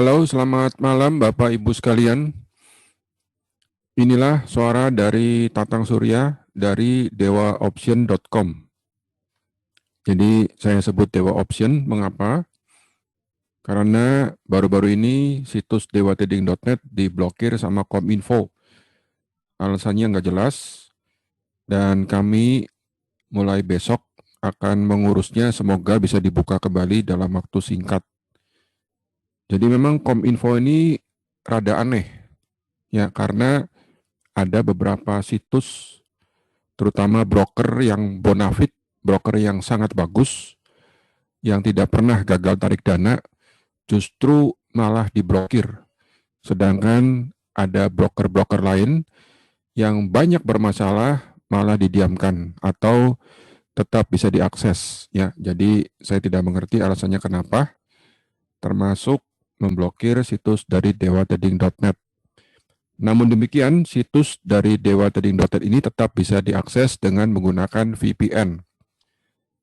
Halo, selamat malam Bapak Ibu sekalian. Inilah suara dari Tatang Surya dari dewaoption.com. Jadi saya sebut Dewa Option, mengapa? Karena baru-baru ini situs dewatrading.net diblokir sama Kominfo. Alasannya nggak jelas, dan kami mulai besok akan mengurusnya, semoga bisa dibuka kembali dalam waktu singkat. Jadi memang Kominfo ini rada aneh, ya, karena ada beberapa situs, terutama broker yang bonafit, broker yang sangat bagus, yang tidak pernah gagal tarik dana, justru malah diblokir. Sedangkan ada broker-broker lain yang banyak bermasalah malah didiamkan atau tetap bisa diakses. Ya, jadi saya tidak mengerti alasannya kenapa, termasuk memblokir situs dari dewatrading.net. Namun demikian, situs dari dewatrading.net ini tetap bisa diakses dengan menggunakan VPN.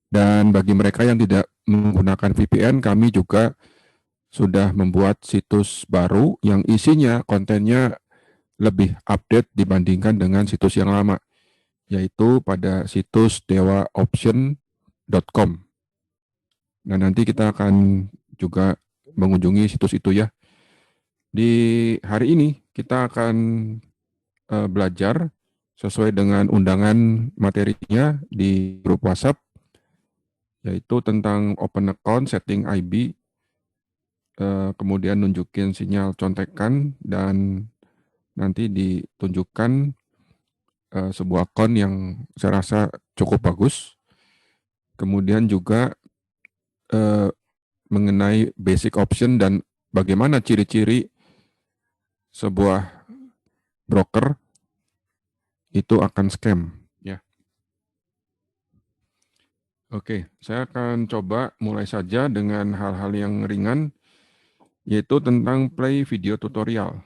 Dan bagi mereka yang tidak menggunakan VPN, kami juga sudah membuat situs baru yang isinya kontennya lebih update dibandingkan dengan situs yang lama, yaitu pada situs dewaoption.com. Nah, nanti kita akan juga mengunjungi situs itu ya. Di hari ini kita akan belajar sesuai dengan undangan materinya di grup WhatsApp, yaitu tentang open account, setting IB, kemudian nunjukin sinyal contekan, dan nanti ditunjukkan sebuah akun yang saya rasa cukup bagus. Kemudian juga mengenai basic option dan bagaimana ciri-ciri sebuah broker itu akan scam. Ya. Oke, saya akan coba mulai saja dengan hal-hal yang ringan, yaitu tentang play video tutorial.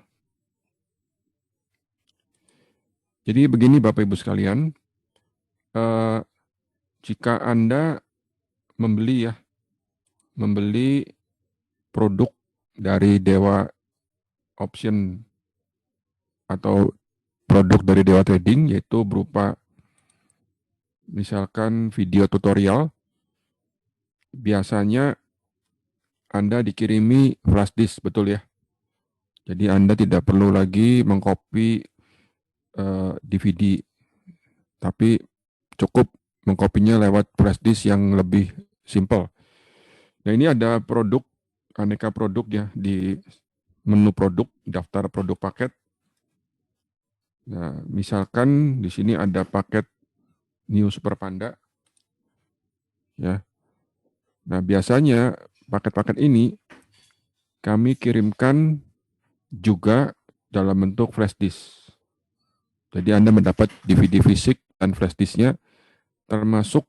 Jadi begini Bapak Ibu sekalian, jika Anda membeli produk dari Dewa Option atau produk dari Dewa Trading, yaitu berupa misalkan video tutorial, biasanya Anda dikirimi flash disk, betul ya? Jadi Anda tidak perlu lagi mengcopy DVD, tapi cukup mengkopinya lewat flash disk yang lebih simple. Nah, ini ada produk, aneka produk ya, di menu produk, daftar produk paket. Nah, misalkan di sini ada paket New Super Panda. Ya. Nah, biasanya paket-paket ini kami kirimkan juga dalam bentuk flash disk. Jadi Anda mendapat DVD fisik dan flash disknya, termasuk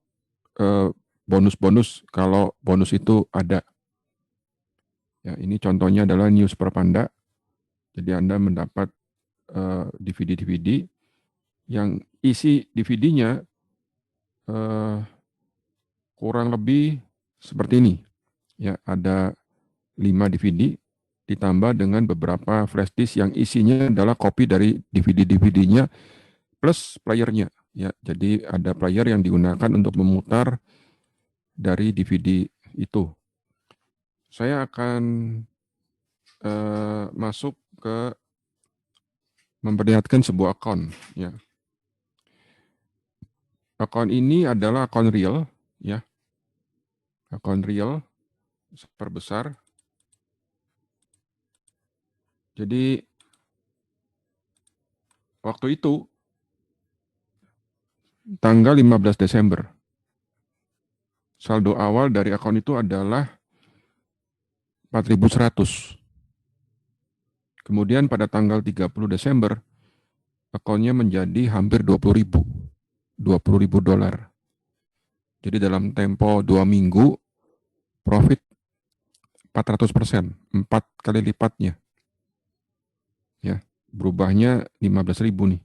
bonus-bonus kalau bonus itu ada. Ya, ini contohnya adalah New Super Panda. Jadi Anda mendapat DVD-DVD yang isi DVD-nya kurang lebih seperti ini. Ya, ada 5 DVD ditambah dengan beberapa flash disk yang isinya adalah kopi dari DVD-DVD-nya plus playernya. Ya, jadi ada player yang digunakan untuk memutar dari DVD itu. Saya akan masuk ke memperlihatkan sebuah akun. Ya. Akun ini adalah akun real, ya. Akun real perbesar. Jadi waktu itu tanggal 15 Desember. Saldo awal dari akun itu adalah 4.100. Kemudian pada tanggal 30 Desember, akunnya menjadi hampir 20.000. 20.000 dolar. Jadi dalam tempo 2 minggu, profit 400%, 4 kali lipatnya. Ya, berubahnya 15.000 nih.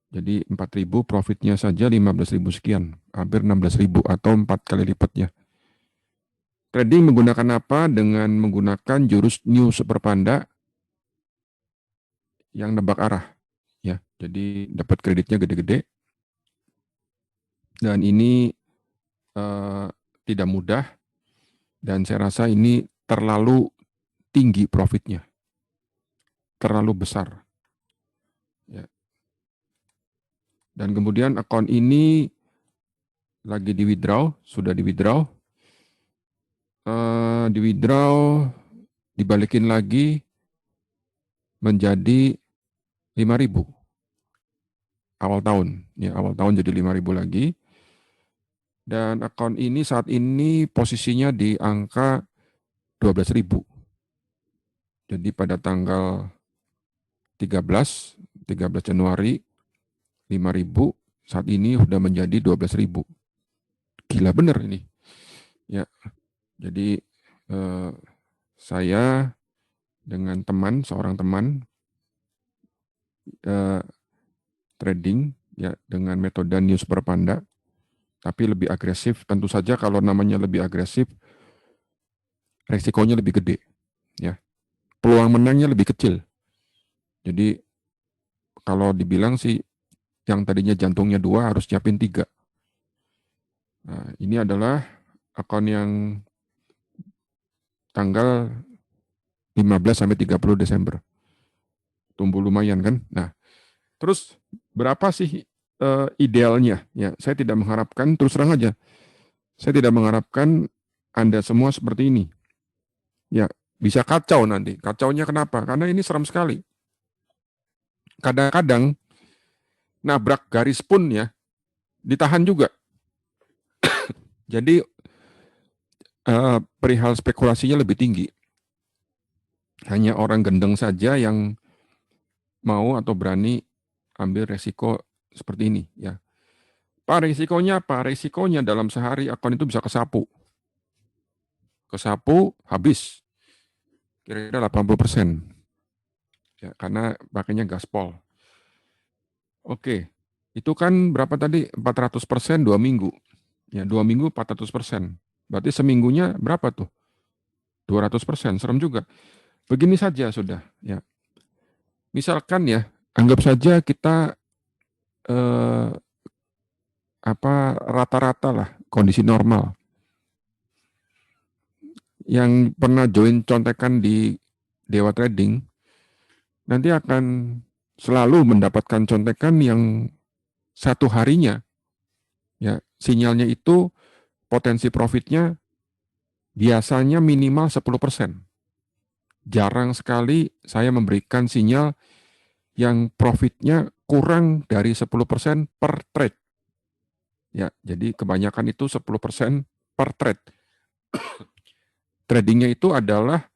Jadi 4.000, profitnya saja 15.000 sekian, hampir 16.000 atau 4 kali lipatnya. Trading menggunakan apa? Dengan menggunakan jurus New Super Panda yang nebak arah. Ya, jadi dapat kreditnya gede-gede. Dan ini tidak mudah. Dan saya rasa ini terlalu tinggi profitnya. Terlalu besar. Ya. Dan kemudian akun ini lagi di withdraw, sudah di withdraw. Di withdraw, dibalikin lagi menjadi 5.000 awal tahun. Ya, awal tahun jadi 5.000 lagi. Dan akun ini saat ini posisinya di angka 12.000. Jadi pada tanggal 13 Januari 5.000, saat ini sudah menjadi 12.000. Gila bener ini. Ya. Jadi saya dengan seorang teman trading ya dengan metode New Super Panda, tapi lebih agresif. Tentu saja kalau namanya lebih agresif, resikonya lebih gede. Ya. Peluang menangnya lebih kecil. Jadi kalau dibilang sih yang tadinya jantungnya 2 harus nyiapin 3. Nah, ini adalah akun yang tanggal 15 sampai 30 Desember. Tumbuh lumayan kan? Nah, terus berapa sih idealnya? Ya, saya tidak mengharapkan, terus terang aja, saya tidak mengharapkan Anda semua seperti ini. Ya, bisa kacau nanti. Kacaunya kenapa? Karena ini serem sekali. Kadang-kadang nabrak garis pun ya ditahan juga. Jadi perihal spekulasinya lebih tinggi. Hanya orang gendeng saja yang mau atau berani ambil resiko seperti ini. Ya, Pak, resikonya apa? Resikonya dalam sehari akun itu bisa kesapu. Kesapu, habis. Kira-kira 80%. Ya, karena pakainya gaspol. Oke, itu kan berapa tadi? 400% 2 minggu. Ya, 2 minggu 400%. Berarti seminggunya berapa tuh? 200%, serem juga. Begini saja sudah. Ya. Misalkan ya, anggap saja kita rata-rata lah, kondisi normal. Yang pernah join contekan di Dewa Trading, nanti akan selalu mendapatkan contekan yang satu harinya, ya sinyalnya itu potensi profitnya biasanya minimal 10%. Jarang sekali saya memberikan sinyal yang profitnya kurang dari 10% per trade. Ya, jadi kebanyakan itu 10% per trade. Tradingnya itu adalah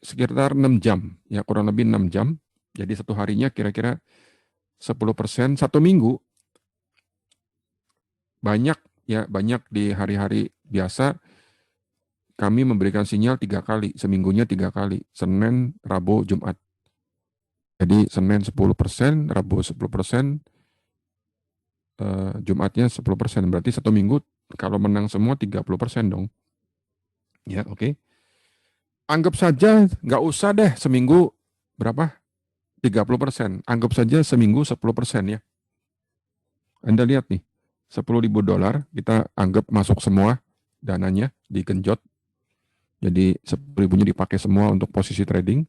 sekitar 6 jam, ya kurang lebih 6 jam. Jadi satu harinya kira-kira 10%, satu minggu banyak ya, banyak di hari-hari biasa kami memberikan sinyal 3 kali, seminggunya 3 kali, Senin, Rabu, Jumat. Jadi Senin 10%, Rabu 10%, Jumatnya 10%. Berarti satu minggu kalau menang semua 30% dong. Ya, oke. Anggap saja nggak usah deh seminggu berapa? 30%. Anggap saja seminggu 10% ya. Anda lihat nih, $10.000 kita anggap masuk semua dananya, digenjot. Jadi 10.000-nya dipakai semua untuk posisi trading.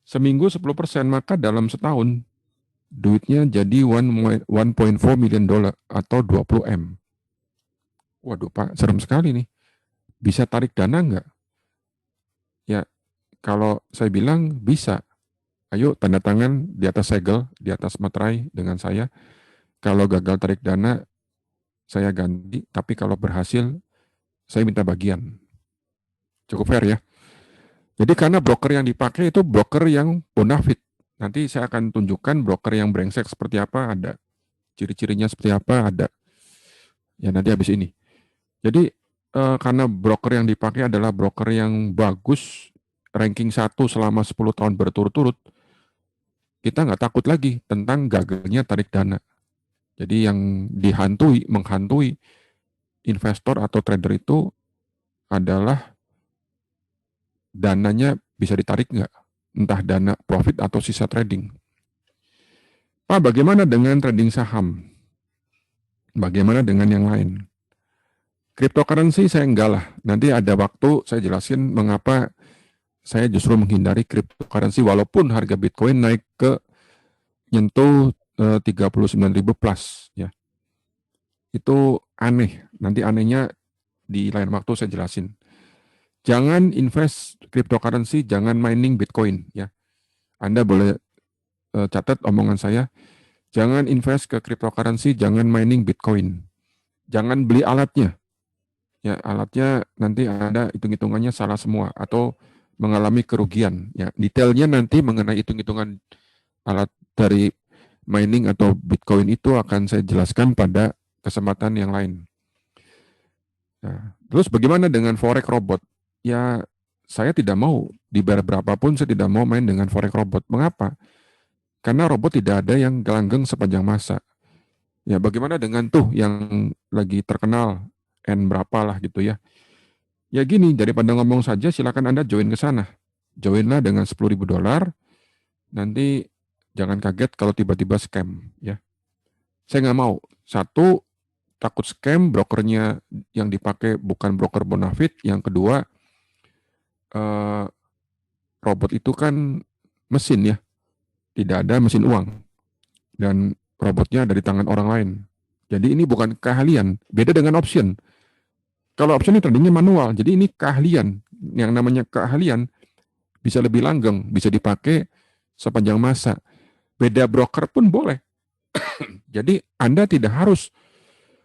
Seminggu 10%, maka dalam setahun duitnya jadi $1.4 million atau 20 M. Waduh Pak, serem sekali nih. Bisa tarik dana nggak? Ya, kalau saya bilang bisa. Ayo tanda tangan di atas segel, di atas materai dengan saya. Kalau gagal tarik dana, saya ganti. Tapi kalau berhasil, saya minta bagian. Cukup fair ya. Jadi karena broker yang dipakai itu broker yang bonafit. Nanti saya akan tunjukkan broker yang brengsek seperti apa, ada. Ciri-cirinya seperti apa, ada. Ya nanti habis ini. Jadi karena broker yang dipakai adalah broker yang bagus, ranking 1 selama 10 tahun berturut-turut, kita nggak takut lagi tentang gagalnya tarik dana. Jadi yang menghantui investor atau trader itu adalah dananya bisa ditarik nggak? Entah dana profit atau sisa trading. Pak, bagaimana dengan trading saham? Bagaimana dengan yang lain? Cryptocurrency saya enggak lah. Nanti ada waktu saya jelasin mengapa saya justru menghindari cryptocurrency walaupun harga Bitcoin naik ke nyentuh 39.000 plus ya. Itu aneh. Nanti anehnya di lain waktu saya jelasin. Jangan invest cryptocurrency, jangan mining Bitcoin ya. Anda boleh catat omongan saya. Jangan invest ke cryptocurrency, jangan mining Bitcoin. Jangan beli alatnya. Ya, alatnya nanti ada hitung-hitungannya salah semua atau mengalami kerugian. Ya, detailnya nanti mengenai hitung-hitungan alat dari mining atau Bitcoin itu akan saya jelaskan pada kesempatan yang lain. Nah, terus bagaimana dengan forex robot? Ya, saya tidak mau dibayar berapapun, saya tidak mau main dengan forex robot. Mengapa? Karena robot tidak ada yang gelanggeng sepanjang masa. Ya, bagaimana dengan tuh yang lagi terkenal N berapa lah gitu ya. Ya gini, daripada ngomong saja silakan Anda join ke sana. Joinlah dengan $10.000, nanti jangan kaget kalau tiba-tiba scam ya. Saya nggak mau. Satu, takut scam, brokernya yang dipakai bukan broker bonafit. Yang kedua, robot itu kan mesin ya, tidak ada mesin uang. Dan robotnya ada di tangan orang lain. Jadi ini bukan keahlian, beda dengan option. Kalau option ini tradingnya manual, jadi ini keahlian. Yang namanya keahlian bisa lebih langgeng, bisa dipakai sepanjang masa. Beda broker pun boleh. Jadi Anda tidak harus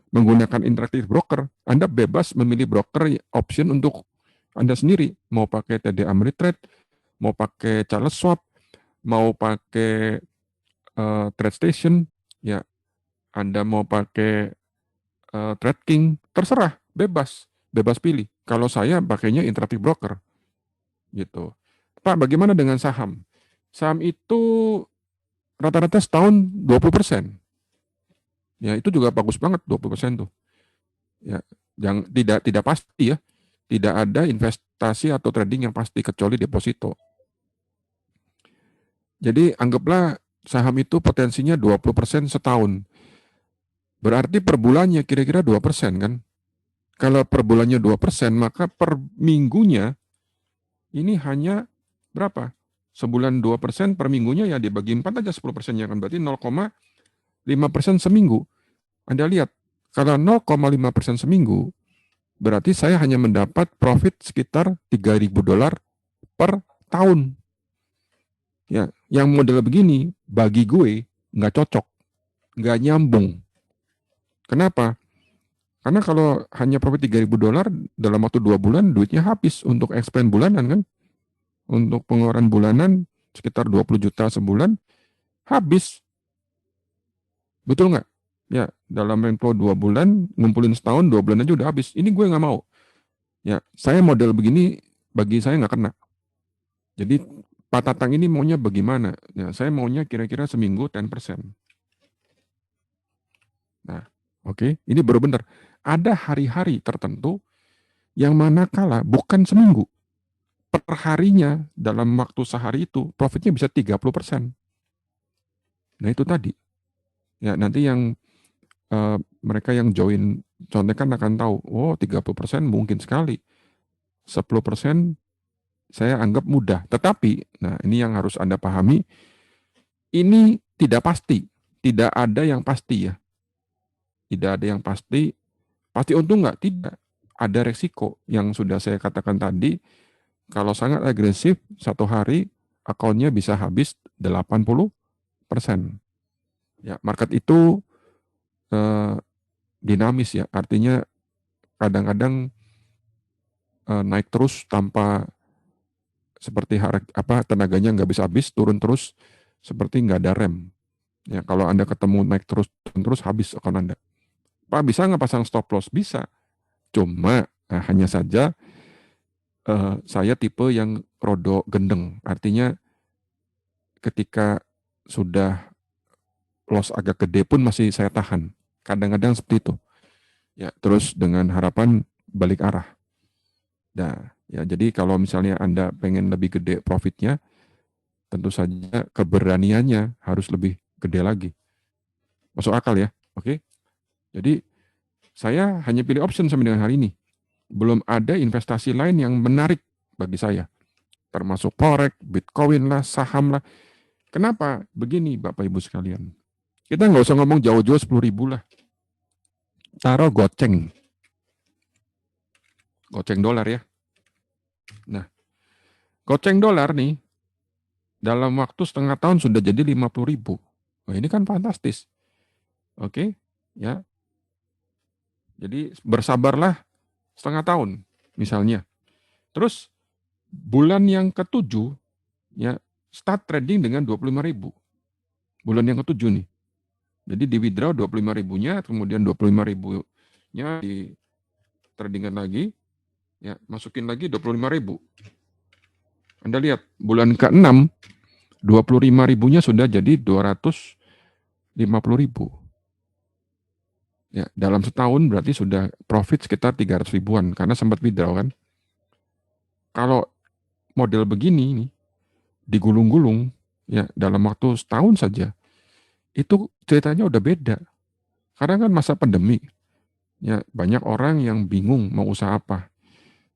menggunakan interaktif broker. Anda bebas memilih broker option untuk Anda sendiri. Mau pakai TD Ameritrade, mau pakai Charles Schwab, mau pakai TradeStation, ya Anda mau pakai TradeKing, terserah, bebas pilih. Kalau saya pakainya interaktif broker, gitu. Pak, bagaimana dengan saham? Saham itu rata-rata setahun 20%. Ya, itu juga bagus banget 20% tuh. Ya, yang tidak pasti ya. Tidak ada investasi atau trading yang pasti kecuali deposito. Jadi anggaplah saham itu potensinya 20% setahun. Berarti per bulannya kira-kira 2% kan? Kalau per bulannya 2%, maka per minggunya ini hanya berapa? Sebulan 2%, per minggunya ya dibagi 4 aja 10%-nya kan. Berarti 0,5% seminggu. Anda lihat, kalau 0,5% seminggu, berarti saya hanya mendapat profit sekitar $3.000 per tahun. Ya, yang model begini bagi gue nggak cocok, nggak nyambung. Kenapa? Karena kalau hanya profit $3.000 dalam waktu 2 bulan, duitnya habis untuk expense bulanan kan. Untuk pengeluaran bulanan sekitar 20 juta sebulan, habis. Betul nggak? Ya, dalam tempo 2 bulan, ngumpulin setahun, 2 bulan aja udah habis. Ini gue nggak mau. Ya, saya model begini, bagi saya nggak kena. Jadi Pak Tatang ini maunya bagaimana? Ya, saya maunya kira-kira seminggu 10%. Nah, oke, ini baru benar. Ada hari-hari tertentu yang manakala bukan seminggu, perharinya dalam waktu sehari itu profitnya bisa 30%. Nah itu tadi. Ya nanti yang mereka yang join contekan akan tahu, oh 30% mungkin sekali. 10% saya anggap mudah. Tetapi, nah ini yang harus Anda pahami, ini tidak pasti. Tidak ada yang pasti ya. Tidak ada yang pasti. Pasti untung nggak? Tidak. Ada resiko yang sudah saya katakan tadi. Kalau sangat agresif, satu hari akunnya bisa habis 80%. Ya, market itu dinamis ya. Artinya kadang-kadang naik terus tanpa seperti tenaganya nggak bisa habis, turun terus seperti nggak ada rem. Ya, kalau Anda ketemu naik terus, turun terus habis akun Anda. Pak, bisa nggak pasang stop loss? Bisa. Cuma hanya saja saya tipe yang rodo gendeng. Artinya ketika sudah loss agak gede pun masih saya tahan. Kadang-kadang seperti itu. Ya, terus dengan harapan balik arah. Nah, ya jadi kalau misalnya Anda pengen lebih gede profitnya, tentu saja keberaniannya harus lebih gede lagi. Masuk akal ya? Oke. Jadi saya hanya pilih option sampai dengan hari ini. Belum ada investasi lain yang menarik bagi saya. Termasuk forex, bitcoin lah, saham lah. Kenapa? Begini Bapak Ibu sekalian. Kita nggak usah ngomong jauh-jauh 10.000 lah. Taruh goceng. Goceng dolar ya. Nah, goceng dolar nih, dalam waktu setengah tahun sudah jadi 50.000. Nah, ini kan fantastis. Oke, ya. Jadi bersabarlah setengah tahun misalnya. Terus bulan yang ketujuh ya start trading dengan 25.000. Bulan yang ketujuh nih. Jadi di withdraw 25.000-nya, kemudian 25.000-nya di tradingkan lagi, ya masukin lagi 25.000. Anda lihat bulan ke-6 25.000-nya sudah jadi 250.000. Ya, dalam setahun berarti sudah profit sekitar 300 ribuan karena sempat withdraw kan. Kalau model begini nih digulung-gulung ya dalam waktu setahun saja itu ceritanya udah beda. Karena kan masa pandemi ya banyak orang yang bingung mau usaha apa.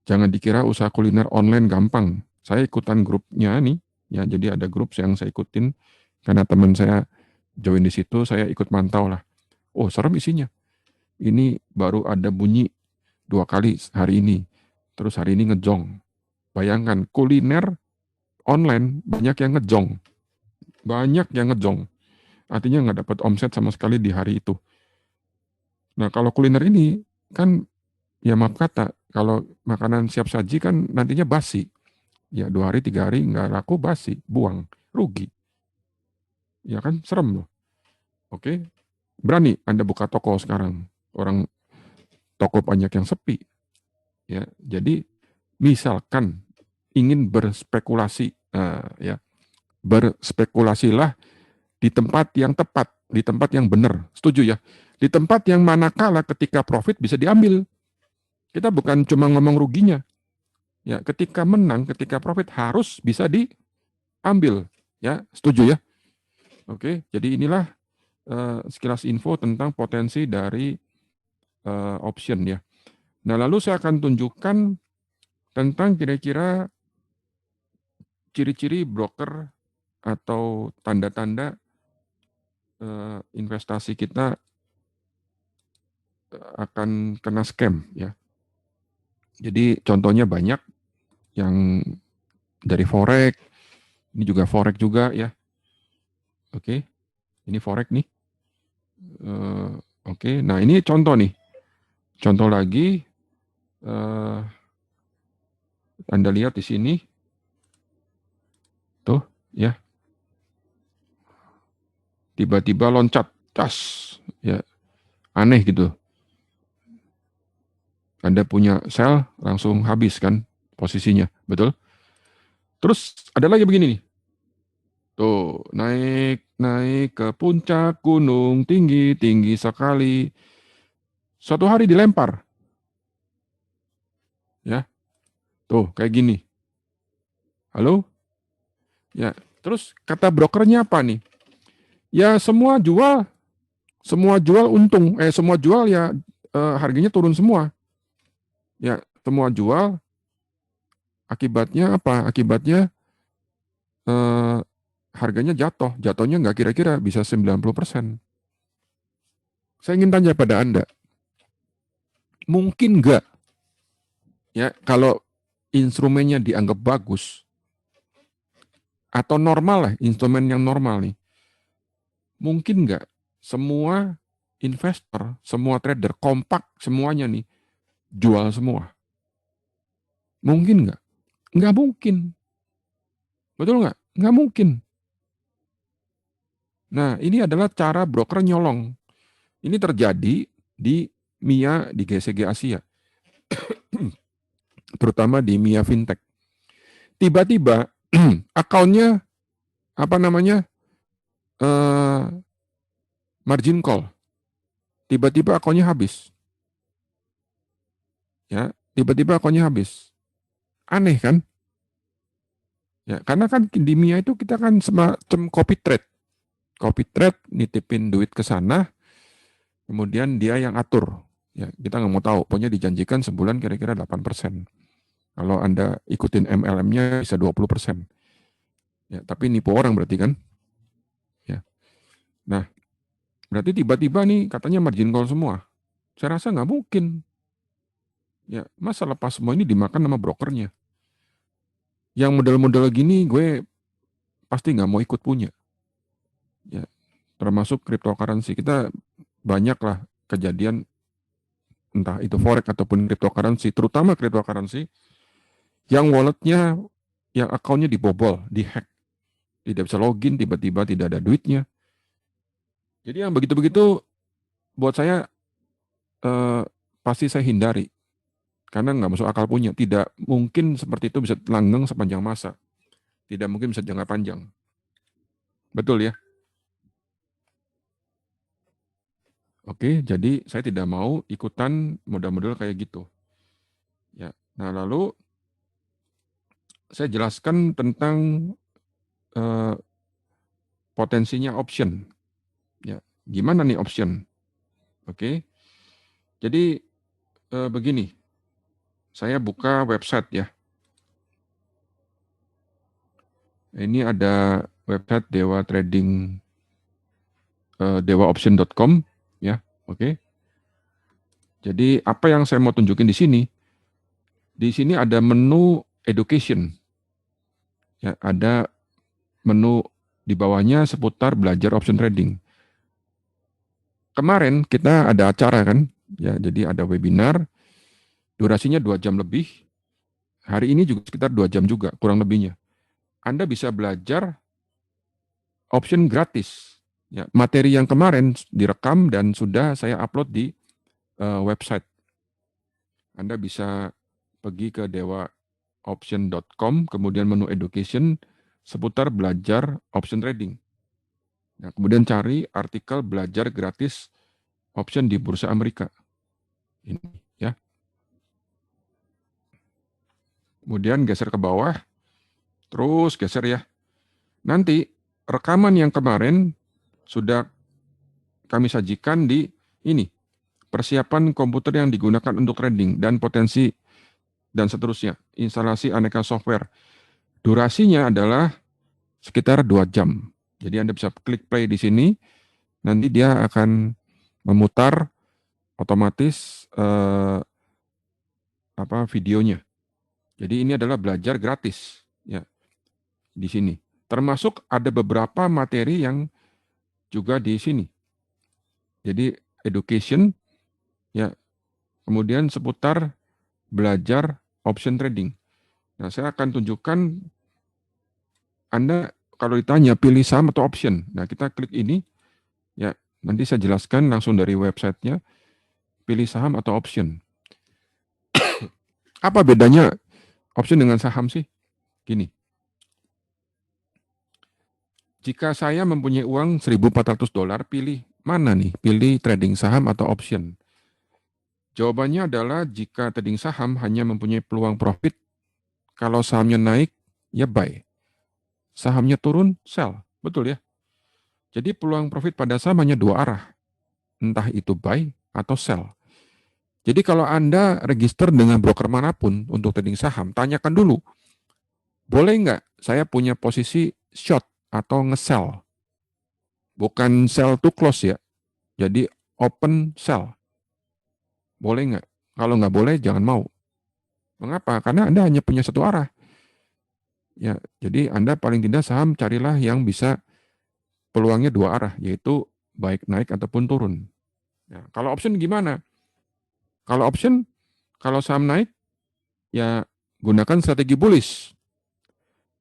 Jangan dikira usaha kuliner online gampang. Saya ikutan grupnya nih ya jadi ada grup yang saya ikutin karena teman saya join di situ saya ikut mantau lah. Oh serem isinya. Ini baru ada bunyi 2 kali hari ini. Terus hari ini ngejong. Bayangkan kuliner online banyak yang ngejong. Banyak yang ngejong. Artinya nggak dapat omset sama sekali di hari itu. Nah kalau kuliner ini kan ya maaf kata, kalau makanan siap saji kan nantinya basi. Ya 2 hari, 3 hari nggak laku basi, buang, rugi. Ya kan serem loh. Oke, berani Anda buka toko sekarang. Orang toko banyak yang sepi. Ya, jadi misalkan ingin berspekulasi, ya berspekulasilah di tempat yang tepat, di tempat yang benar. Setuju ya? Di tempat yang manakala ketika profit bisa diambil. Kita bukan cuma ngomong ruginya. Ya, ketika menang, ketika profit harus bisa diambil. Ya, setuju ya? Oke, jadi inilah sekilas info tentang potensi dari option ya. Nah, lalu saya akan tunjukkan tentang kira-kira ciri-ciri broker atau tanda-tanda investasi kita akan kena scam ya. Jadi contohnya banyak yang dari forex, ini juga forex juga ya. Oke, ini forex nih. Oke, nah ini contoh nih. Contoh lagi, Anda lihat di sini, tuh ya, tiba-tiba loncat, tas, ya aneh gitu. Anda punya sell langsung habis kan posisinya, betul? Terus ada lagi begini nih. Tuh, naik ke puncak gunung tinggi, tinggi sekali. Suatu hari dilempar. Ya, tuh kayak gini. Halo? Ya, terus kata brokernya apa nih? Ya semua jual untung. Semua jual ya harganya turun semua. Ya, semua jual. Akibatnya apa? Akibatnya harganya jatuh. Jatuhnya nggak kira-kira bisa 90%. Saya ingin tanya pada Anda, mungkin nggak ya kalau instrumennya dianggap bagus atau normal lah, instrumen yang normal nih, mungkin nggak semua investor, semua trader kompak semuanya nih jual semua? Mungkin nggak? Nggak mungkin. Betul nggak? Nggak mungkin. Nah, ini adalah cara broker nyolong. Ini terjadi di MIA, di GCG Asia. Terutama di MIA Fintech. Tiba-tiba akunnya apa namanya margin call. Tiba-tiba akunnya habis. Ya, tiba-tiba akunnya habis. Aneh kan? Ya, karena kan di MIA itu kita kan semacam copy trade. Copy trade, nitipin duit ke sana, kemudian dia yang atur. Ya, kita nggak mau tahu, pokoknya dijanjikan sebulan kira-kira 8%. Kalau Anda ikutin MLM-nya bisa 20%. Ya, tapi nipu orang berarti kan? Ya. Nah, berarti tiba-tiba nih katanya margin call semua. Saya rasa nggak mungkin. Ya, masa lepas semua ini dimakan sama brokernya. Yang model-model gini gue pasti nggak mau ikut punya. Ya, termasuk cryptocurrency. Kita banyak lah kejadian entah itu forex ataupun cryptocurrency, terutama cryptocurrency yang walletnya, yang akunnya dibobol, dihack, tidak bisa login, tiba-tiba tidak ada duitnya. Jadi yang begitu-begitu buat saya pasti saya hindari karena nggak masuk akal punya. Tidak mungkin seperti itu bisa langgeng sepanjang masa. Tidak mungkin bisa jangka panjang. Betul ya? Oke, jadi saya tidak mau ikutan model-model kayak gitu. Ya. Nah, lalu saya jelaskan tentang eh, potensinya option. Ya, gimana nih option? Oke. Jadi begini, saya buka website ya. Ini ada website Dewa Trading, dewaoption.com ya. Oke. Jadi apa yang saya mau tunjukin di sini? Di sini ada menu education. Ya, ada menu di bawahnya seputar belajar option trading. Kemarin kita ada acara kan, ya, jadi ada webinar, durasinya 2 jam lebih. Hari ini juga sekitar 2 jam juga, kurang lebihnya. Anda bisa belajar option gratis. Ya, materi yang kemarin direkam dan sudah saya upload di website. Anda bisa pergi ke dewaoption.com, kemudian menu education seputar belajar option trading. Nah, kemudian cari artikel belajar gratis option di Bursa Amerika. Ini ya. Kemudian geser ke bawah, terus geser ya. Nanti rekaman yang kemarin sudah kami sajikan di ini, persiapan komputer yang digunakan untuk trading dan potensi dan seterusnya, instalasi aneka software. Durasinya adalah sekitar 2 jam. Jadi Anda bisa klik play di sini, nanti dia akan memutar otomatis videonya. Jadi ini adalah belajar gratis ya di sini. Termasuk ada beberapa materi yang juga di sini. Jadi education ya, kemudian seputar belajar option trading. Nah, saya akan tunjukkan Anda kalau ditanya pilih saham atau option. Nah, kita klik ini ya, nanti saya jelaskan langsung dari websitenya pilih saham atau option. Apa bedanya option dengan saham sih? Gini. Jika saya mempunyai uang $1.400, pilih mana nih? Pilih trading saham atau option? Jawabannya adalah jika trading saham hanya mempunyai peluang profit, kalau sahamnya naik, ya buy. Sahamnya turun, sell. Betul ya? Jadi peluang profit pada saham hanya 2 arah. Entah itu buy atau sell. Jadi kalau Anda register dengan broker manapun untuk trading saham, tanyakan dulu, boleh nggak saya punya posisi short atau nge-sell? Bukan sell to close ya. Jadi open sell. Boleh nggak? Kalau nggak boleh, jangan mau. Mengapa? Karena Anda hanya punya satu arah. Ya, jadi Anda paling tidak saham carilah yang bisa peluangnya 2 arah, yaitu baik naik ataupun turun. Ya, kalau option gimana? Kalau option, kalau saham naik, ya gunakan strategi bullish.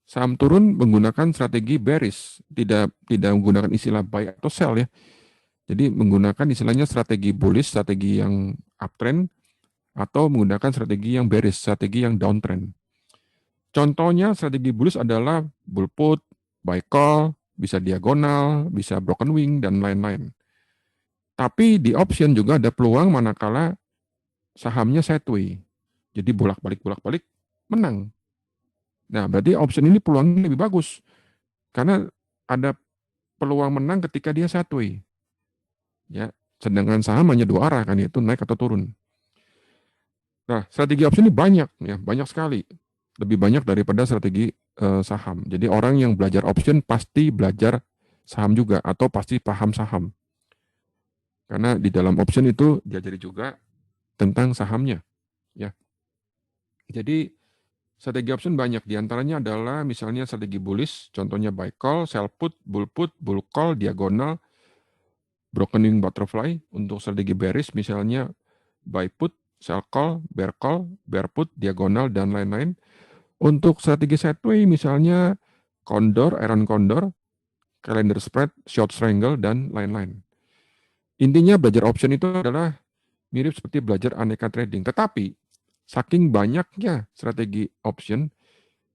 Saham turun menggunakan strategi bearish, tidak menggunakan istilah buy atau sell ya. Jadi menggunakan istilahnya strategi bullish, strategi yang uptrend, atau menggunakan strategi yang bearish, strategi yang downtrend. Contohnya strategi bullish adalah bull put, buy call, bisa diagonal, bisa broken wing, dan lain-lain. Tapi di option juga ada peluang manakala sahamnya sideways. Jadi bolak-balik menang. Nah, berarti option ini peluangnya lebih bagus. Karena ada peluang menang ketika dia sideways. Ya, sedangkan saham hanya dua arah kan, yaitu naik atau turun. Nah, strategi option ini banyak ya, banyak sekali. Lebih banyak daripada strategi saham. Jadi orang yang belajar option pasti belajar saham juga atau pasti paham saham. Karena di dalam option itu diajari juga tentang sahamnya, ya. Jadi strategi option banyak, diantaranya adalah misalnya strategi bullish, contohnya buy call, sell put, bull call, diagonal, broken wing butterfly. Untuk strategi bearish misalnya buy put, sell call, bear put, diagonal, dan lain-lain. Untuk strategi sideways misalnya condor, iron condor, calendar spread, short triangle, dan lain-lain. Intinya belajar option itu adalah mirip seperti belajar aneka trading. Tetapi saking banyaknya strategi option,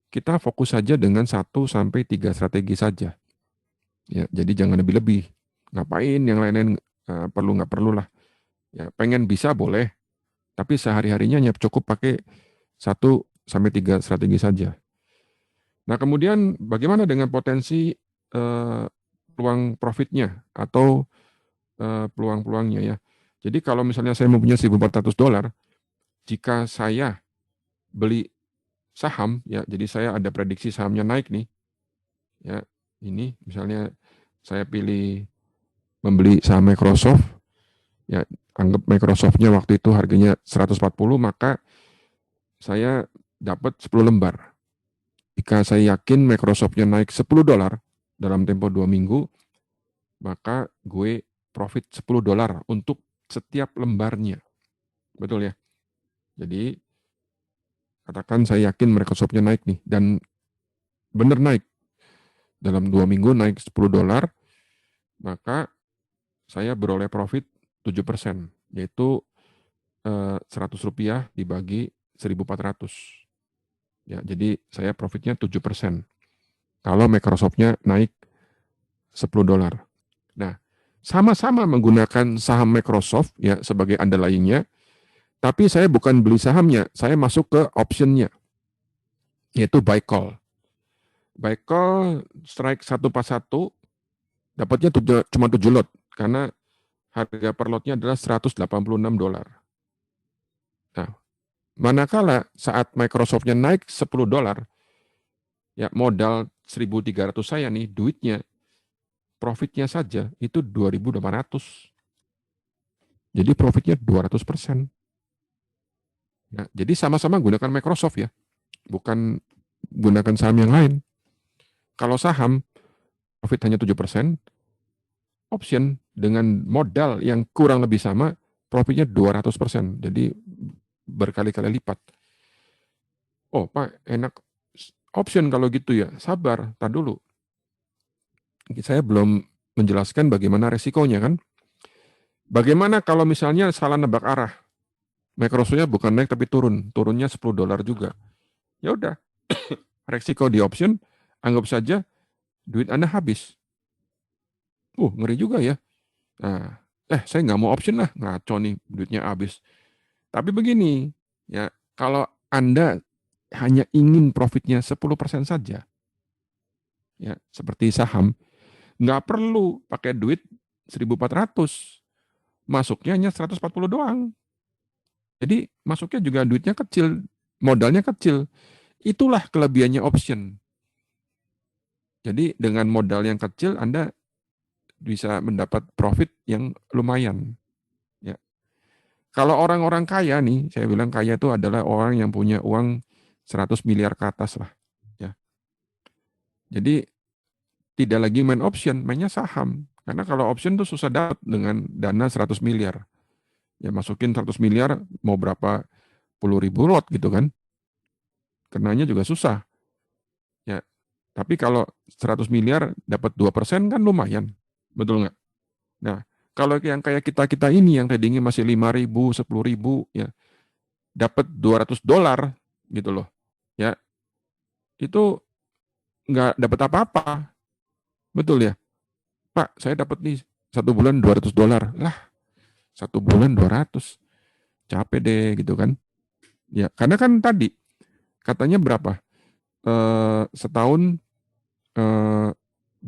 kita fokus saja dengan 1-3 strategi saja. Ya, jadi jangan lebih-lebih. Ngapain yang lain-lain perlu nggak perlu lah. Ya, pengen bisa boleh, tapi sehari-harinya hanya cukup pakai 1-3 strategi saja. Nah, kemudian bagaimana dengan potensi peluang profitnya atau peluang-peluangnya ya. Jadi kalau misalnya saya mempunyai $1.400, jika saya beli saham ya, jadi saya ada prediksi sahamnya naik nih. Ya, ini misalnya saya pilih membeli saham Microsoft, ya anggap Microsoft-nya waktu itu harganya 140, maka saya dapat 10 lembar. Jika saya yakin Microsoft-nya naik $10 dalam tempo 2 minggu, maka gue profit $10 untuk setiap lembarnya. Betul ya? Jadi, katakan saya yakin Microsoft-nya naik nih, dan benar naik. Dalam 2 minggu naik $10, maka saya beroleh profit 7%, yaitu Rp100 dibagi 1.400. Ya, jadi saya profitnya 7%. Kalau Microsoft-nya naik $10. Nah, sama-sama menggunakan saham Microsoft ya sebagai underlying-nya, tapi saya bukan beli sahamnya, saya masuk ke option-nya, yaitu buy call. Buy call strike 1/1 dapatnya cuma 7 lot karena harga per lotnya adalah $186. Nah, manakala saat Microsoft-nya naik $10, ya modal 1.300 saya nih, duitnya, profitnya saja itu 2.800. Jadi profitnya 200%. Ya, jadi sama-sama gunakan Microsoft ya, bukan gunakan saham yang lain. Kalau saham profit hanya 7%, option dengan modal yang kurang lebih sama, profitnya 200%. Jadi berkali-kali lipat. Oh Pak, enak option kalau gitu ya. Sabar, tar dulu. Saya belum menjelaskan bagaimana resikonya kan. Bagaimana kalau misalnya salah nebak arah? Microsoft-nya bukan naik tapi turun. Turunnya $10 juga. Ya udah, resiko di option, anggap saja duit Anda habis. Ngeri juga ya. Nah, saya nggak mau option lah, ngaco nih, duitnya habis. Tapi begini, ya kalau Anda hanya ingin profitnya 10% saja, ya seperti saham, nggak perlu pakai duit 1.400, masuknya hanya 140 doang. Jadi masuknya juga duitnya kecil, modalnya kecil. Itulah kelebihannya option. Jadi dengan modal yang kecil Anda bisa mendapat profit yang lumayan. Ya. Kalau orang-orang kaya nih, saya bilang kaya itu adalah orang yang punya uang 100 miliar ke atas lah. Ya. Jadi tidak lagi main option, mainnya saham. Karena kalau option tuh susah dapat dengan dana 100 miliar. Ya masukin 100 miliar mau berapa puluh ribu lot gitu kan. Kenanya juga susah. Ya. Tapi kalau 100 miliar dapat 2% kan lumayan. Betul nggak? Nah, kalau yang kayak kita-kita ini yang tradingnya masih 5.000, 10.000 ya, dapat $200 gitu loh. Ya, itu nggak dapat apa-apa. Betul ya? Pak, saya dapat nih 1 bulan $200. Lah, 1 bulan 200. Capek deh gitu kan. Ya, karena kan tadi katanya berapa? setahun 20%.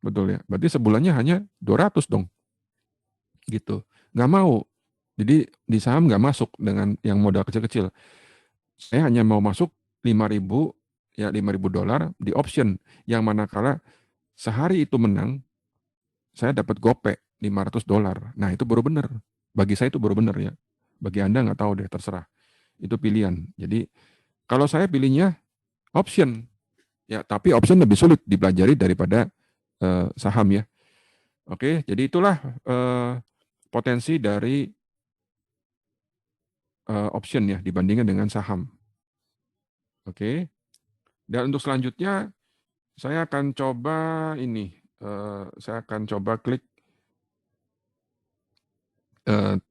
Betul ya. Berarti sebulannya hanya 200 dong. Gitu. Nggak mau. Jadi di saham nggak masuk dengan yang modal kecil-kecil. Saya hanya mau masuk 5.000 ya $5.000 di option yang manakala sehari itu menang saya dapat gope $500. Nah, itu baru benar. Bagi saya itu baru benar ya. Bagi Anda nggak tahu deh, terserah. Itu pilihan. Jadi kalau saya pilihnya option ya, tapi option lebih sulit dipelajari daripada saham ya. Oke, jadi itulah potensi dari option ya dibandingkan dengan saham. Oke. Dan untuk selanjutnya saya akan coba ini. Saya akan coba klik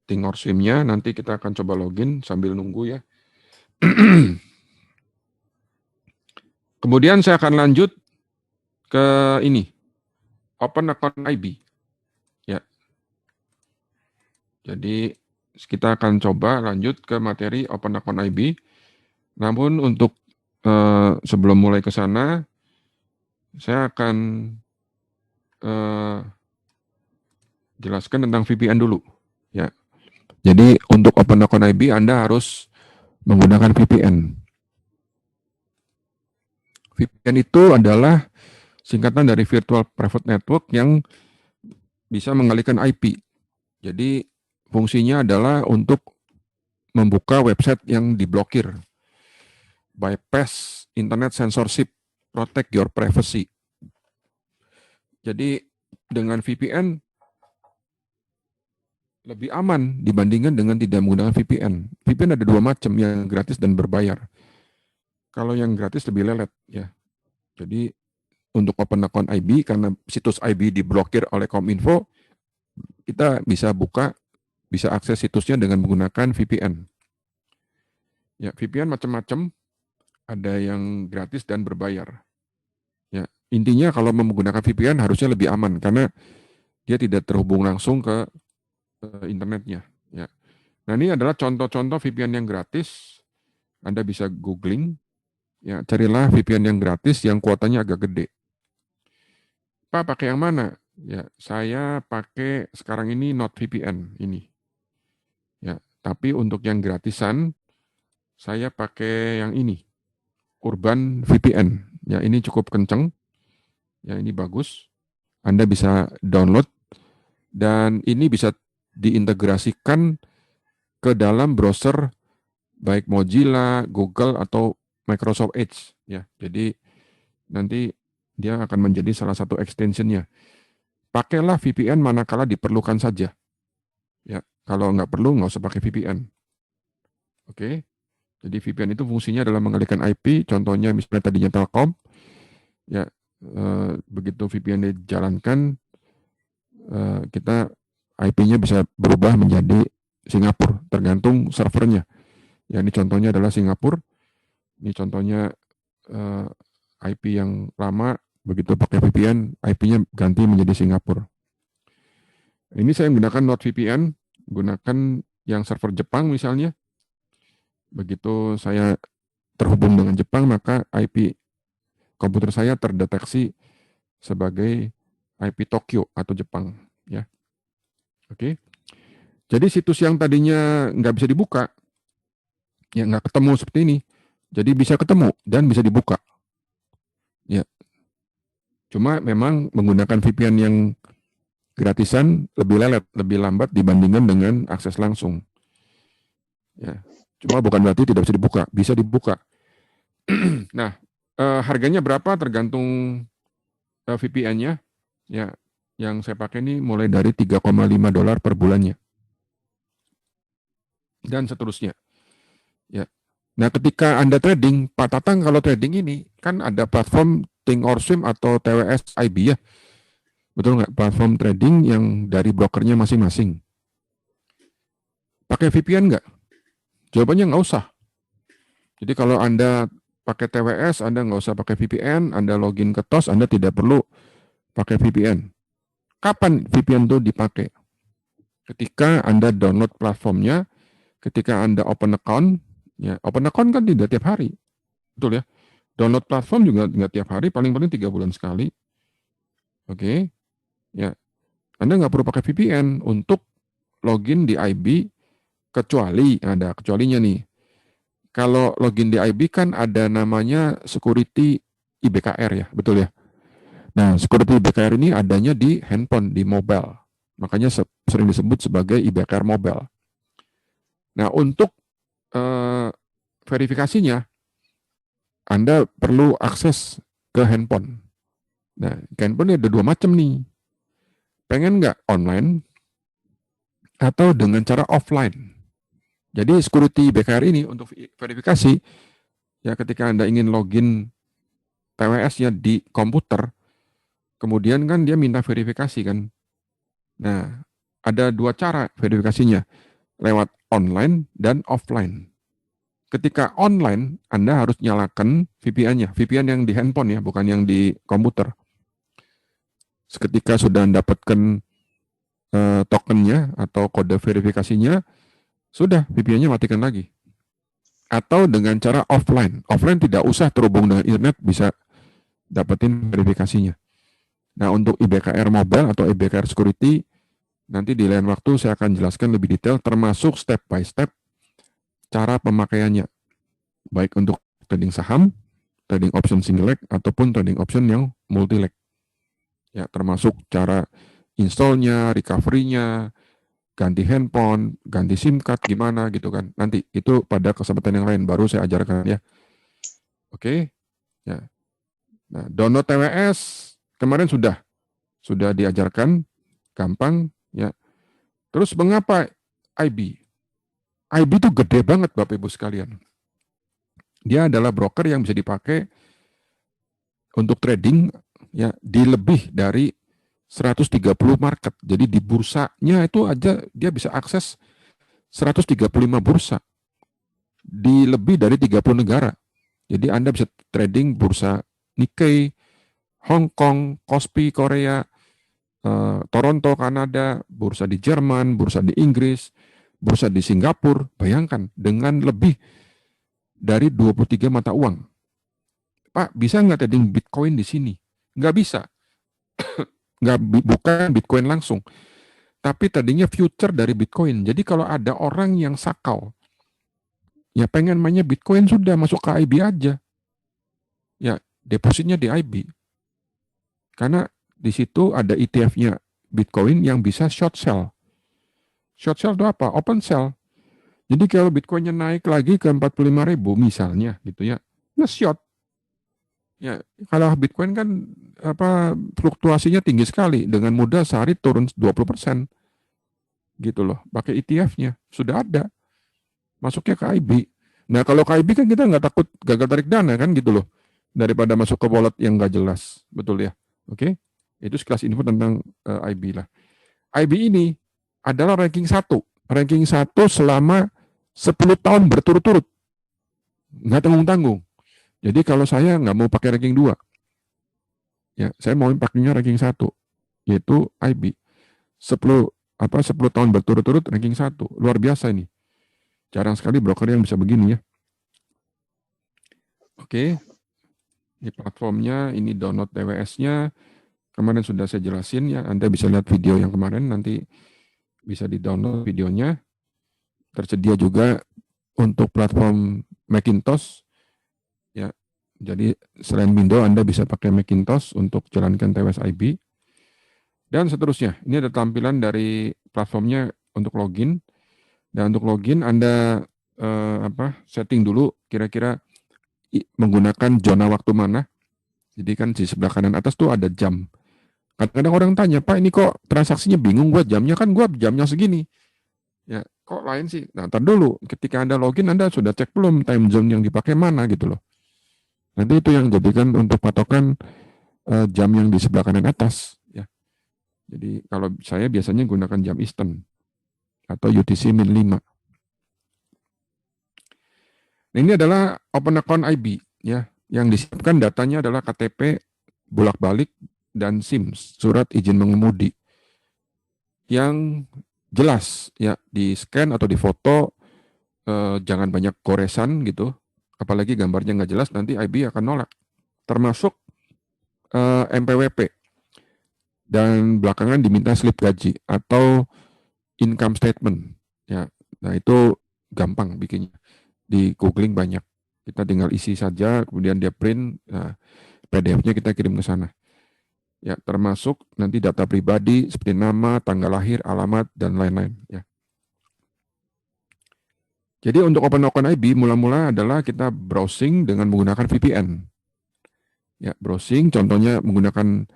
Thinkorswim-nya. Nanti kita akan coba login sambil nunggu ya. Kemudian saya akan lanjut ke ini. Open account IB. Ya. Jadi kita akan coba lanjut ke materi open account IB. Namun untuk sebelum mulai ke sana, saya akan jelaskan tentang VPN dulu. Ya. Jadi untuk open account IB Anda harus menggunakan VPN. VPN itu adalah singkatan dari Virtual Private Network yang bisa mengalihkan IP. Jadi fungsinya adalah untuk membuka website yang diblokir. Bypass internet censorship, protect your privacy. Jadi dengan VPN lebih aman dibandingkan dengan tidak menggunakan VPN. VPN ada dua macam, yang gratis dan berbayar. Kalau yang gratis lebih lelet ya. Jadi untuk open account IB karena situs IB diblokir oleh Kominfo, kita bisa buka, bisa akses situsnya dengan menggunakan VPN. Ya, VPN macam-macam, ada yang gratis dan berbayar. Ya, intinya kalau menggunakan VPN harusnya lebih aman karena dia tidak terhubung langsung ke internetnya. Ya. Nah, ini adalah contoh-contoh VPN yang gratis. Anda bisa googling, ya, carilah VPN yang gratis yang kuotanya agak gede. Pak, pakai yang mana? Ya, saya pakai sekarang ini NordVPN ini. Ya, tapi untuk yang gratisan saya pakai yang ini, Urban VPN. Ya, ini cukup kenceng. Ya, ini bagus. Anda bisa download dan ini bisa diintegrasikan ke dalam browser baik Mozilla, Google atau Microsoft Edge ya. Jadi nanti dia akan menjadi salah satu extension-nya. Pakailah VPN manakala diperlukan saja. Ya, kalau nggak perlu nggak usah pakai VPN. Oke. Jadi VPN itu fungsinya adalah mengalihkan IP, contohnya misalnya tadinya Telkom, ya begitu VPN dijalankan, kita IP-nya bisa berubah menjadi Singapura, tergantung servernya. Ya, ini contohnya adalah Singapura. Ini contohnya IP yang lama, begitu pakai VPN, IP-nya ganti menjadi Singapura. Ini saya menggunakan NordVPN, gunakan yang server Jepang misalnya. Begitu saya terhubung dengan Jepang, maka IP komputer saya terdeteksi sebagai IP Tokyo atau Jepang. Ya, oke. Jadi situs yang tadinya nggak bisa dibuka, ya nggak ketemu seperti ini, jadi bisa ketemu dan bisa dibuka. Ya, cuma memang menggunakan VPN yang gratisan lebih lelet, lebih lambat dibandingkan dengan akses langsung. Ya, cuma bukan berarti tidak bisa dibuka, bisa dibuka. Nah, harganya berapa tergantung VPN-nya. Ya, yang saya pakai ini mulai dari $3,5 per bulannya. Dan seterusnya. Ya. Nah, ketika Anda trading, Pak Tatang kalau trading ini kan ada platform Thinkorswim atau TWS IB ya. Betul nggak? Platform trading yang dari brokernya masing-masing. Pakai VPN nggak? Jawabannya nggak usah. Jadi kalau Anda pakai TWS, Anda nggak usah pakai VPN, Anda login ke TOS, Anda tidak perlu pakai VPN. Kapan VPN itu dipakai? Ketika Anda download platformnya, ketika Anda open account, ya open account kan tidak tiap hari, betul ya. Download platform juga nggak tiap hari, paling-paling 3 bulan sekali. Oke, ya. Anda nggak perlu pakai VPN untuk login di IB, kecuali ada kecualinya nih. Kalau login di IB kan ada namanya security IBKR ya, betul ya. Nah, security IBKR ini adanya di handphone, di mobile. Makanya sering disebut sebagai IBKR mobile. Nah, untuk verifikasinya, Anda perlu akses ke handphone. Nah, ke handphone ada dua macam nih. Pengen nggak online atau dengan cara offline? Jadi security BKR ini untuk verifikasi, ya ketika Anda ingin login TWS-nya di komputer, kemudian kan dia minta verifikasi kan. Nah, ada dua cara verifikasinya, lewat online dan offline. Ketika online, Anda harus nyalakan VPN-nya, VPN yang di handphone ya, bukan yang di komputer. Ketika sudah mendapatkan tokennya atau kode verifikasinya, sudah VPN-nya matikan lagi. Atau dengan cara offline. Offline tidak usah terhubung dengan internet, bisa dapetin verifikasinya. Nah, untuk IBKR Mobile atau IBKR Security, nanti di lain waktu saya akan jelaskan lebih detail, termasuk step by step cara pemakaiannya. Baik untuk trading saham, trading option single leg, ataupun trading option yang multi leg. Ya, termasuk cara installnya, recovery-nya, ganti handphone, ganti SIM card, gimana gitu kan. Nanti itu pada kesempatan yang lain baru saya ajarkan ya. Oke, ya. Nah, download TWS kemarin sudah diajarkan, gampang ya. Terus mengapa IB? IB itu gede banget Bapak Ibu sekalian. Dia adalah broker yang bisa dipakai untuk trading ya di lebih dari 130 market. Jadi di bursanya itu aja dia bisa akses 135 bursa di lebih dari 30 negara. Jadi Anda bisa trading bursa Nikkei, Hong Kong, Kospi Korea, Toronto Kanada, bursa di Jerman, bursa di Inggris, bursa di Singapura. Bayangkan dengan lebih dari 23 mata uang. Pak, bisa nggak trading Bitcoin di sini? Nggak bisa. Nggak, bukan Bitcoin langsung. Tapi tadinya future dari Bitcoin. Jadi kalau ada orang yang sakau, ya pengen mainnya Bitcoin, sudah masuk ke IB aja. Ya, depositnya di IB. Karena di situ ada ETF-nya Bitcoin yang bisa short sell. Short sell itu apa? Open sell. Jadi kalau Bitcoinnya naik lagi ke 45.000 misalnya gitu ya, nge-short. Ya, kalau Bitcoin kan fluktuasinya tinggi sekali, dengan mudah sehari turun 20%. Gitu loh. Pakai ETF-nya sudah ada. Masuknya ke IB. Nah, kalau ke IB kan kita nggak takut gagal tarik dana kan gitu loh. Daripada masuk ke wallet yang nggak jelas. Betul ya? Oke. Itu sekelas info tentang IB lah. IB ini adalah ranking 1. Ranking 1 selama 10 tahun berturut-turut. Nggak tanggung-tanggung. Jadi kalau saya nggak mau pakai ranking 2. Ya, saya mau pakainya ranking 1. Yaitu IB. 10 tahun berturut-turut ranking 1. Luar biasa ini. Jarang sekali broker yang bisa begini ya. Oke. Ini platformnya, ini download TWS-nya. Kemarin sudah saya jelasin ya, Anda bisa lihat video yang kemarin, nanti bisa di-download videonya. Tersedia juga untuk platform Macintosh. Ya, jadi selain Windows, Anda bisa pakai Macintosh untuk jalankan TWS IB. Dan seterusnya, ini ada tampilan dari platformnya untuk login. Dan untuk login, Anda setting dulu kira-kira menggunakan zona waktu mana. Jadi kan di sebelah kanan atas tuh ada jam. Kadang-kadang orang tanya, Pak ini kok transaksinya bingung, gue jamnya kan gue jamnya segini. Ya, kok lain sih? Nah, ntar dulu, ketika Anda login, Anda sudah cek belum time zone yang dipakai mana gitu loh. Nanti itu yang jadikan untuk patokan jam yang di sebelah kanan atas. Ya. Jadi kalau saya biasanya gunakan jam Eastern atau UTC-5. Nah, ini adalah open account IB. Ya. Yang disiapkan datanya adalah KTP, bolak-balik, dan SIM, surat izin mengemudi. Yang jelas ya, di scan atau di foto, jangan banyak goresan gitu. apalagi gambarnya nggak jelas, nanti IB akan nolak. Termasuk MPWP. Dan belakangan diminta slip gaji atau income statement. Ya, nah itu gampang bikinnya. Di googling banyak. Kita tinggal isi saja, kemudian dia print, nah, PDF-nya kita kirim ke sana. Ya, termasuk nanti data pribadi seperti nama, tanggal lahir, alamat, dan lain-lain. Ya. Jadi untuk open account IB mula-mula adalah kita browsing dengan menggunakan VPN. Ya, browsing contohnya menggunakan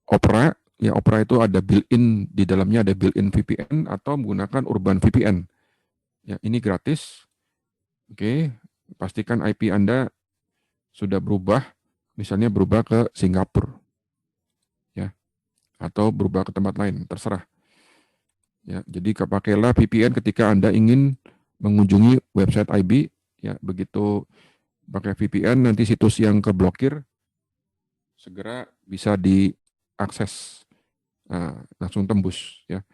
Opera. Ya, Opera itu ada built-in, di dalamnya ada built-in VPN atau menggunakan Urban VPN. Ya, ini gratis. Oke, pastikan IP Anda sudah berubah, misalnya berubah ke Singapura. Ya, atau berubah ke tempat lain, terserah. Ya, jadi pakailah VPN ketika Anda ingin mengunjungi website IB. Ya, begitu pakai VPN nanti situs yang keblokir segera bisa diakses. Nah, langsung tembus ya.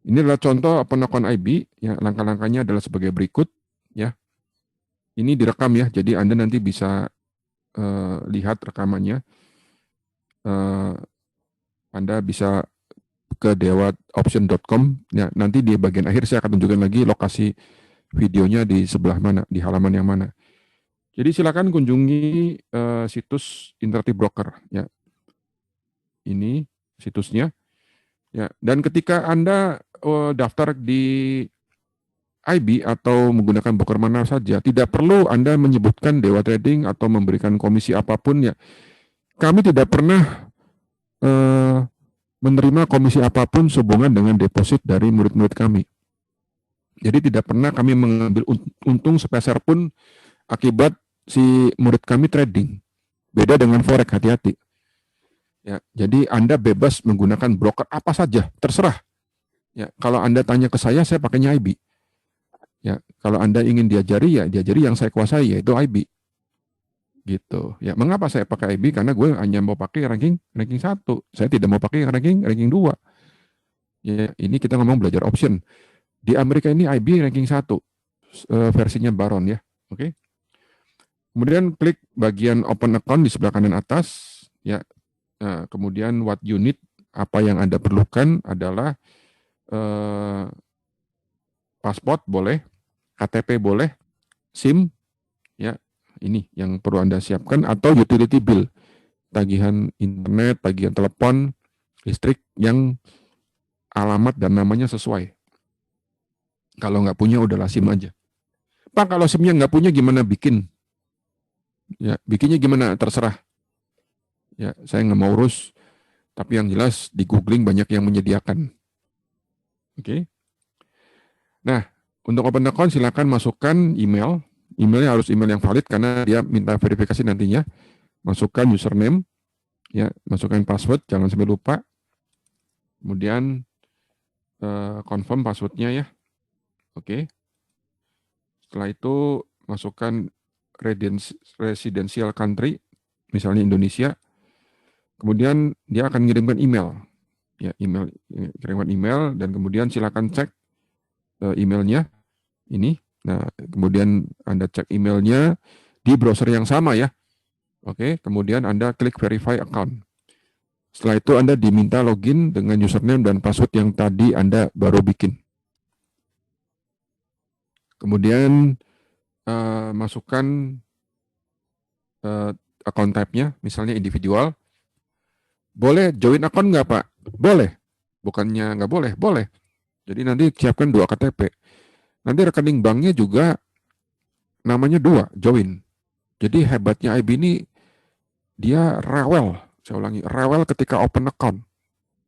Ini adalah contoh open account IB ya, langkah-langkahnya adalah sebagai berikut ya. Ini direkam ya, jadi Anda nanti bisa lihat rekamannya. Anda bisa ke dewaoption.com ya, nanti di bagian akhir saya akan tunjukkan lagi lokasi videonya di sebelah mana, di halaman yang mana. Jadi silakan kunjungi situs Interactive Broker ya. Ini situsnya. Ya, dan ketika Anda daftar di IB atau menggunakan broker mana saja, tidak perlu Anda menyebutkan Dewa Trading atau memberikan komisi apapun ya. Kami tidak pernah menerima komisi apapun sehubungan dengan deposit dari murid-murid kami. Jadi tidak pernah kami mengambil untung sepeser pun akibat si murid kami trading. Beda dengan forex, hati-hati. Ya, jadi Anda bebas menggunakan broker apa saja, terserah. Ya, kalau Anda tanya ke saya pakainya IB. Ya, kalau Anda ingin diajari ya diajari yang saya kuasai yaitu IB. Gitu. Ya, mengapa saya pakai IB? Karena gue hanya mau pakai ranking 1. Saya tidak mau pakai ranking 2. Ya, ini kita ngomong belajar option. Di Amerika ini IB ranking 1 versinya Baron ya. Oke. Kemudian klik bagian open account di sebelah kanan atas ya. Nah, kemudian what you need, apa yang Anda perlukan adalah pasport boleh, KTP boleh, SIM ya. Ini yang perlu Anda siapkan, atau utility bill, tagihan internet, tagihan telepon, listrik yang alamat dan namanya sesuai. Kalau nggak punya udahlah SIM aja. Pak, kalau SIM-nya nggak punya gimana bikin? Ya, bikinnya gimana? Terserah. Ya, saya nggak mau urus, tapi yang jelas di googling banyak yang menyediakan. Oke. Nah, untuk open account silakan masukkan email. Emailnya harus email yang valid karena dia minta verifikasi nantinya. Masukkan username, ya, masukkan password, jangan sampai lupa. Kemudian confirm passwordnya ya. Oke. Setelah itu masukkan residential country, misalnya Indonesia. Kemudian dia akan mengirimkan email. Ya, kirimkan email dan kemudian silakan cek emailnya ini. Nah, kemudian Anda cek emailnya di browser yang sama ya. Oke, kemudian Anda klik verify account. Setelah itu Anda diminta login dengan username dan password yang tadi Anda baru bikin. Kemudian masukkan account type-nya, misalnya individual. Boleh join account nggak Pak? Boleh. Bukannya nggak boleh, boleh. Jadi nanti siapkan 2 KTP. Nanti rekening banknya juga namanya 2, join. Jadi hebatnya IB ini dia rewel. Saya ulangi, rewel ketika open account.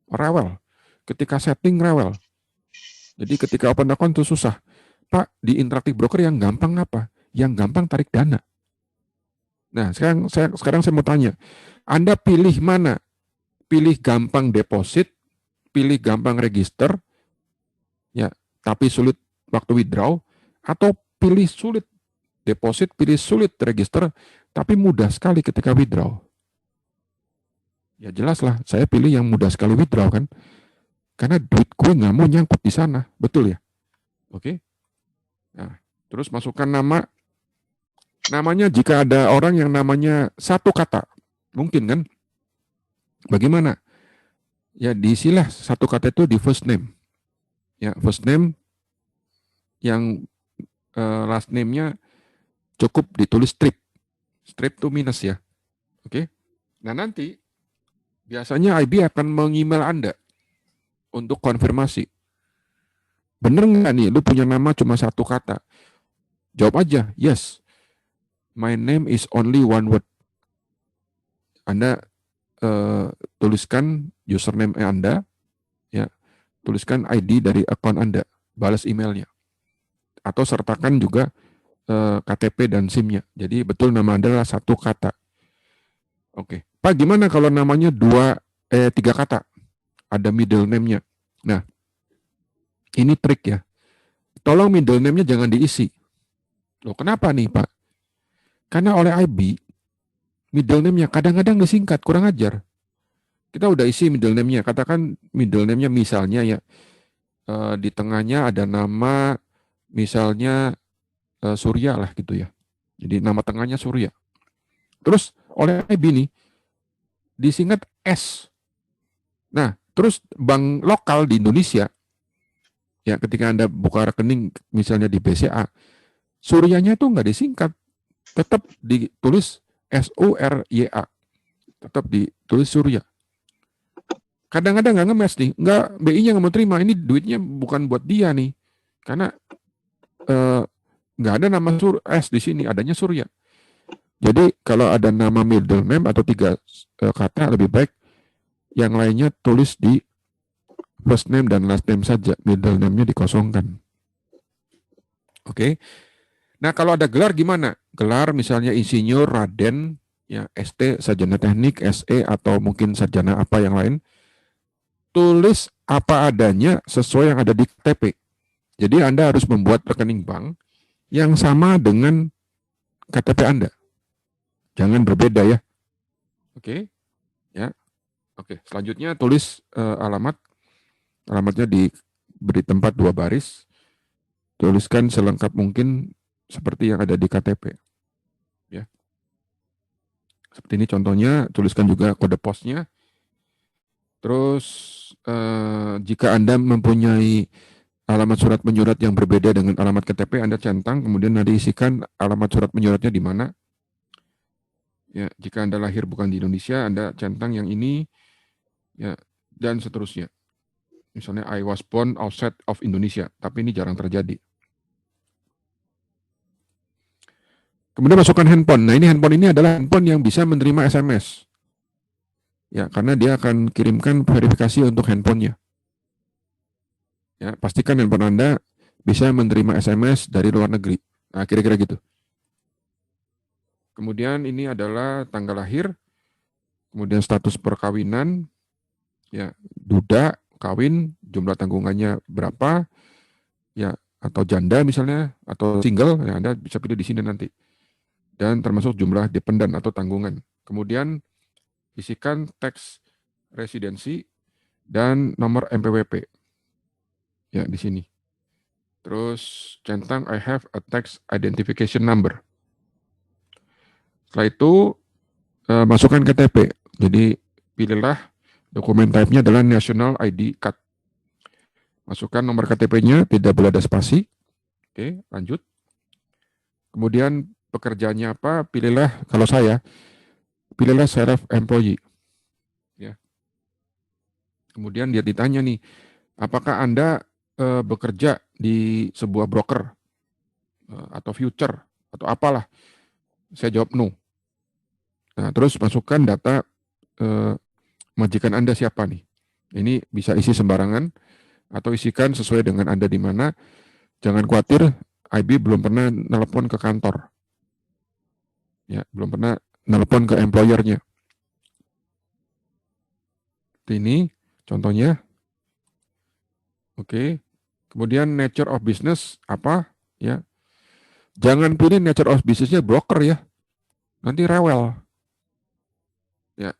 Rewel. Ketika setting rewel. Jadi ketika open account itu susah. Pak, di Interactive Broker yang gampang apa? Yang gampang tarik dana. Nah, sekarang saya mau tanya. Anda pilih mana? Pilih gampang deposit, pilih gampang register, ya, tapi sulit waktu withdraw, atau pilih sulit deposit, pilih sulit register, tapi mudah sekali ketika withdraw. Ya jelas lah, saya pilih yang mudah sekali withdraw kan, karena duit gue nggak mau nyangkut di sana, betul ya? Oke. Nah, terus masukkan nama, Namanya jika ada orang yang namanya satu kata, mungkin kan? Bagaimana? Ya diisilah satu kata itu di first name. Ya first name yang last name-nya cukup ditulis strip. Strip itu minus ya. Oke. Nah nanti biasanya IB akan meng-email Anda untuk konfirmasi. Bener nggak nih, lu punya nama cuma satu kata? Jawab aja, yes. My name is only one word. Anda tuliskan username Anda, ya, tuliskan ID dari akun Anda, balas emailnya, atau sertakan juga KTP dan SIM-nya. Jadi betul nama Anda adalah satu kata. Oke, Pak, gimana kalau namanya tiga kata? Ada middle name-nya. Nah, ini trik ya. Tolong middle name-nya jangan diisi. Loh, kenapa nih, Pak? Karena oleh IB, middle name-nya kadang-kadang disingkat, kurang ajar. Kita udah isi middle name-nya. Katakan middle name-nya misalnya ya, di tengahnya ada nama misalnya Surya lah gitu ya. Jadi nama tengahnya Surya. Terus oleh IB nih, disingkat S. Nah, terus bank lokal di Indonesia, ya ketika Anda buka rekening misalnya di BCA, Suryanya itu nggak disingkat, tetap ditulis SURYA, tetap ditulis Surya. Kadang-kadang nggak ngemes nih, nggak, BI-nya nggak mau terima, ini duitnya bukan buat dia nih, karena nggak ada nama S di sini, adanya Surya. Jadi kalau ada nama middle name atau tiga kata, lebih baik yang lainnya tulis di first name dan last name saja, middle name-nya dikosongkan. Oke. Nah, kalau ada gelar gimana? Gelar misalnya insinyur, Raden, ya ST, sarjana teknik, SE, atau mungkin sarjana apa yang lain. Tulis apa adanya sesuai yang ada di KTP. Jadi Anda harus membuat rekening bank yang sama dengan KTP Anda. Jangan berbeda ya. Oke. Ya. Oke, selanjutnya tulis alamat. Alamatnya diberi tempat 2 baris. Tuliskan selengkap mungkin seperti yang ada di KTP. Ya. Seperti ini contohnya, tuliskan juga kode posnya. Terus jika Anda mempunyai alamat surat menyurat yang berbeda dengan alamat KTP, Anda centang, kemudian nanti isikan alamat surat menyuratnya di mana. Ya, jika Anda lahir bukan di Indonesia, Anda centang yang ini, ya, dan seterusnya. Misalnya I was born outside of Indonesia, tapi ini jarang terjadi. Kemudian masukkan handphone. Nah, ini handphone ini adalah handphone yang bisa menerima SMS. Ya, karena dia akan kirimkan verifikasi untuk handphonenya. Ya, pastikan handphone Anda bisa menerima SMS dari luar negeri. Nah, kira-kira gitu. Kemudian ini adalah tanggal lahir, kemudian status perkawinan, ya, duda, kawin, jumlah tanggungannya berapa, ya, atau janda misalnya, atau single, ya Anda bisa pilih di sini nanti. Dan termasuk jumlah dependan atau tanggungan. Kemudian isikan teks residensi dan nomor MPWP. Ya, di sini. Terus centang I have a tax identification number. Setelah itu masukkan KTP. Jadi pilihlah dokumen type-nya adalah National ID Card. Masukkan nomor KTP-nya, tidak boleh ada spasi. Oke, lanjut. Kemudian pekerjaannya apa? Pilihlah, kalau saya, pilihlah self-employee. Ya. Kemudian dia ditanya nih, apakah Anda bekerja di sebuah broker atau future atau apalah? Saya jawab no. Nah, terus masukkan data majikan Anda siapa nih. Ini bisa isi sembarangan atau isikan sesuai dengan Anda di mana. Jangan khawatir, IB belum pernah nelpon ke kantor. Ya, belum pernah nelpon ke employer-nya. Ini contohnya. Oke. Kemudian nature of business apa? Ya. Jangan pilih nature of business-nya broker ya. Nanti rewel. Ya.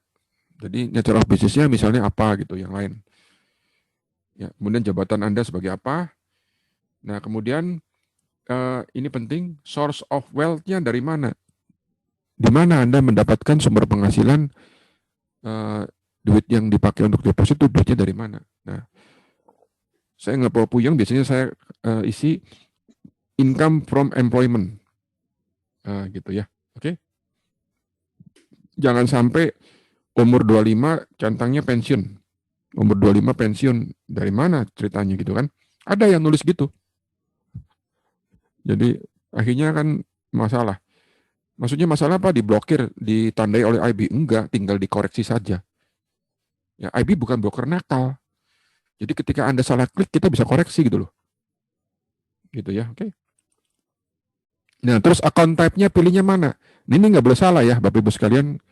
Jadi nature of business-nya misalnya apa gitu, yang lain. Ya, kemudian jabatan Anda sebagai apa? Nah, kemudian ini penting, source of wealth-nya dari mana? Di mana Anda mendapatkan sumber penghasilan duit yang dipakai untuk deposit itu duitnya dari mana? Nah, saya nggak mau puyeng, biasanya saya isi income from employment, gitu ya. Oke? Jangan sampai umur 25 centangnya pensiun. Umur 25 pensiun, dari mana ceritanya gitu kan? Ada yang nulis gitu. Jadi akhirnya kan masalah. Maksudnya masalah apa? Diblokir, ditandai oleh IB? Enggak, tinggal dikoreksi saja. Ya, IB bukan broker nakal. Jadi ketika Anda salah klik, kita bisa koreksi gitu loh. Gitu ya, oke. Nah, terus account type-nya pilihnya mana? Ini nggak boleh salah ya, Bapak Ibu sekalian.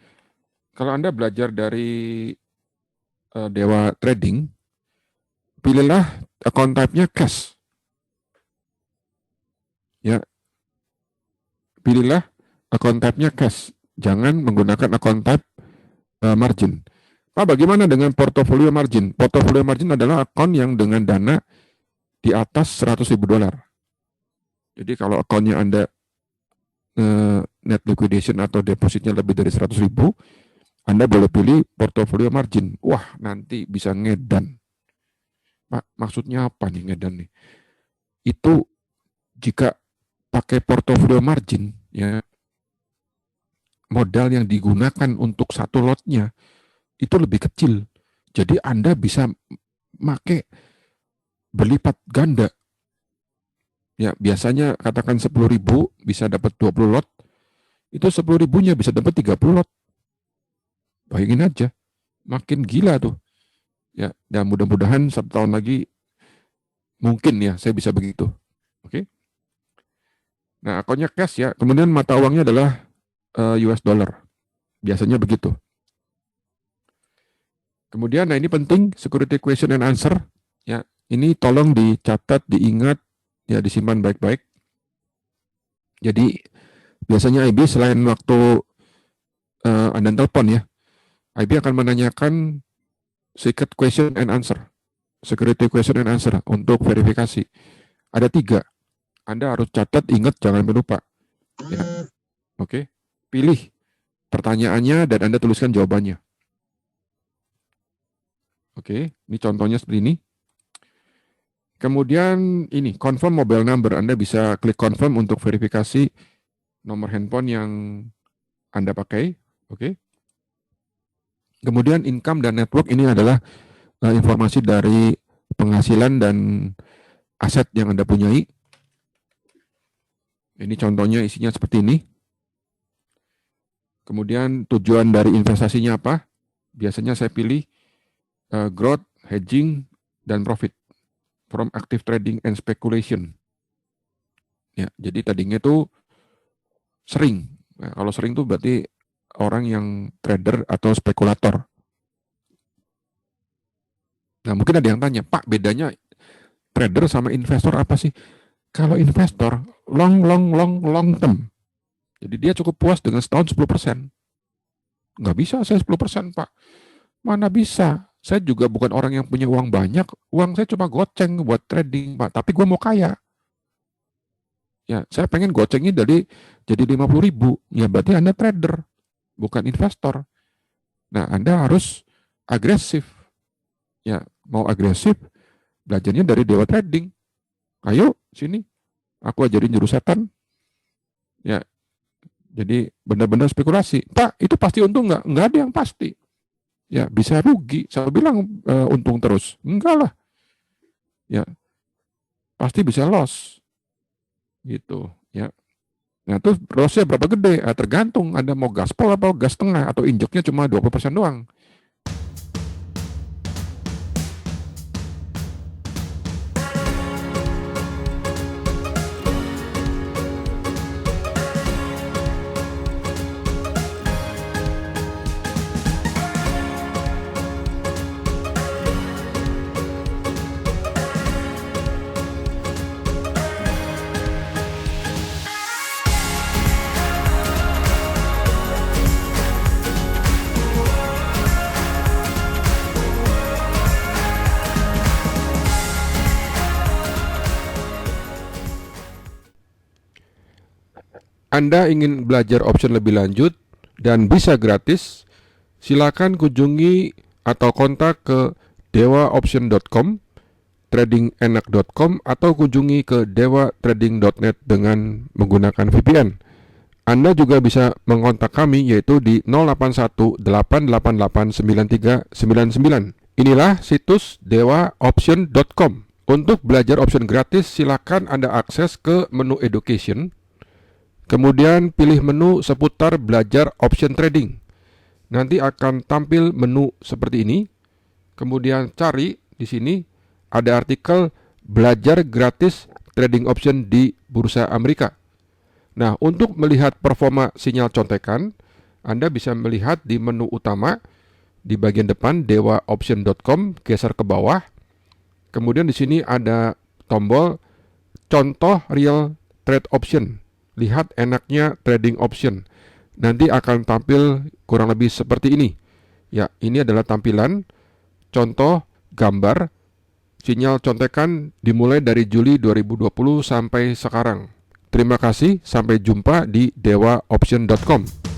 Kalau Anda belajar dari Dewa Trading, pilihlah account type-nya cash. Ya, pilihlah account type-nya cash. Jangan menggunakan account type margin. Pak, bagaimana dengan portfolio margin? Portfolio margin adalah akun yang dengan dana di atas $100.000. Jadi kalau akunnya Anda net liquidation atau depositnya lebih dari 100.000, Anda boleh pilih portfolio margin. Wah, nanti bisa ngedan. Pak, maksudnya apa nih ngedan nih? Itu jika pakai portfolio margin, ya, modal yang digunakan untuk satu lotnya itu lebih kecil. Jadi Anda bisa pakai berlipat ganda. Ya, biasanya katakan 10.000 bisa dapat 20 lot. Itu 10.000-nya bisa dapat 30 lot. Bayangin aja. Makin gila tuh. Ya, dan mudah-mudahan 1 tahun lagi mungkin ya saya bisa begitu. Oke. Nah, akunnya cash ya. Kemudian mata uangnya adalah US dollar. Biasanya begitu. Kemudian, nah ini penting, security question and answer. Ya, ini tolong dicatat, diingat, ya disimpan baik-baik. Jadi biasanya IB selain waktu Anda telepon ya, IB akan menanyakan secret question and answer, security question and answer untuk verifikasi. Ada 3. Anda harus catat, ingat, jangan lupa. Ya. Oke, pilih pertanyaannya dan Anda tuliskan jawabannya. Oke, ini contohnya seperti ini. Kemudian ini, confirm mobile number. Anda bisa klik confirm untuk verifikasi nomor handphone yang Anda pakai. Oke. Kemudian income dan network ini adalah informasi dari penghasilan dan aset yang Anda punyai. Ini contohnya isinya seperti ini. Kemudian tujuan dari investasinya apa? Biasanya saya pilih growth, hedging, dan profit from active trading and speculation. Ya, jadi tadinya itu sering. Nah, kalau sering itu berarti orang yang trader atau spekulator. Nah, mungkin ada yang tanya, Pak, bedanya trader sama investor apa sih? Kalau investor, long term. Jadi dia cukup puas dengan setahun 10%. Nggak bisa saya 10%, Pak. Mana bisa? Saya juga bukan orang yang punya uang banyak. Uang saya cuma goceng buat trading, Pak. Tapi gue mau kaya. Ya, saya pengen gocengnya jadi 50.000. Ya, berarti Anda trader, bukan investor. Nah, Anda harus agresif. Ya, mau agresif, belajarnya dari Dewa Trading. Ayo, sini. Aku ajarin jurus setan. Ya, jadi benar-benar spekulasi. Pak, itu pasti untung nggak? Nggak ada yang pasti. Ya, bisa rugi. Saya bilang untung terus. Enggak lah. Ya, pasti bisa loss. Gitu. Ya. Nah, terus lossnya berapa gede? Tergantung Anda mau gaspol atau gas tengah atau injeknya cuma 20% doang. Anda ingin belajar option lebih lanjut dan bisa gratis, silakan kunjungi atau kontak ke dewaoption.com, tradingenak.com, atau kunjungi ke dewatrading.net dengan menggunakan VPN. Anda juga bisa mengontak kami yaitu di 081-888-9399. Inilah situs dewaoption.com. Untuk belajar option gratis, silakan Anda akses ke menu Education, kemudian pilih menu seputar belajar option trading. Nanti akan tampil menu seperti ini. Kemudian cari di sini ada artikel belajar gratis trading option di Bursa Amerika. Nah, untuk melihat performa sinyal contekan, Anda bisa melihat di menu utama di bagian depan dewaoption.com, geser ke bawah. Kemudian di sini ada tombol contoh real trade option. Lihat enaknya trading option. Nanti akan tampil kurang lebih seperti ini. Ya, ini adalah tampilan contoh gambar sinyal contekan dimulai dari Juli 2020 sampai sekarang. Terima kasih, sampai jumpa di dewaoption.com.